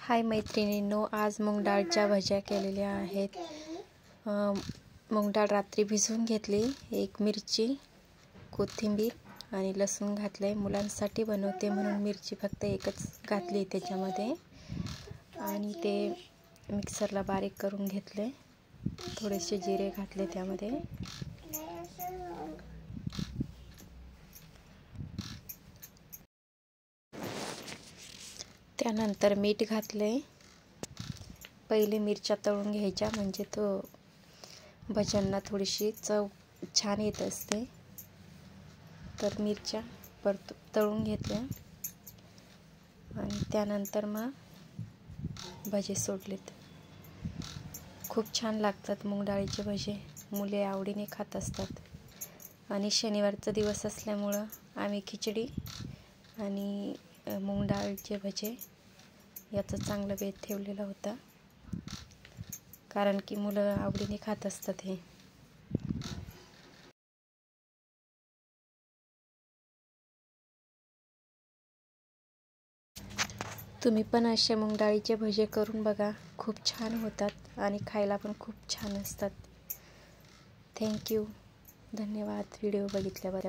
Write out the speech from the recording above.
हाय मैत्रिणींनो, आज मूग डाळच्या भज्या केलेल्या आहेत। मूग डाळ रात्री भिजवून घेतली। एक मिरची, कोथिंबीर आणि लसूण घातले। मुलांसाठी बनवते म्हणून मिरची फक्त एकच घातली त्याच्यामध्ये आणि ते मिक्सरला बारीक करून घेतले। थोडेसे जिरे घातले त्यामध्ये। त्यानंतर मीठ घातले। पहिले मिरच्या तळून घ्यायच्या म्हणजे तो भज्यांना थोडीशी चव छान येत असते। तर मिरच्या तळून घेतल्या आणि त्यानंतर मग भजे सोडलेत। खूप छान लागतात मूग डाळीचे भजे, मुले आवडीने खात असतात। आणि शनिवारचा दिवस असल्यामुळं आम्ही खिचडी आणि मूग डाळीचे भजे याचा चांगला बेत ठेवलेला होता, कारण की मुलं आवडीने खात असतात हे। तुम्ही पण असे मूग डाळीचे भजे करून बघा, खूप छान होतात आणि खायला पण खूप छान असतात। थँक्यू, धन्यवाद व्हिडिओ बघितल्याबद्दल।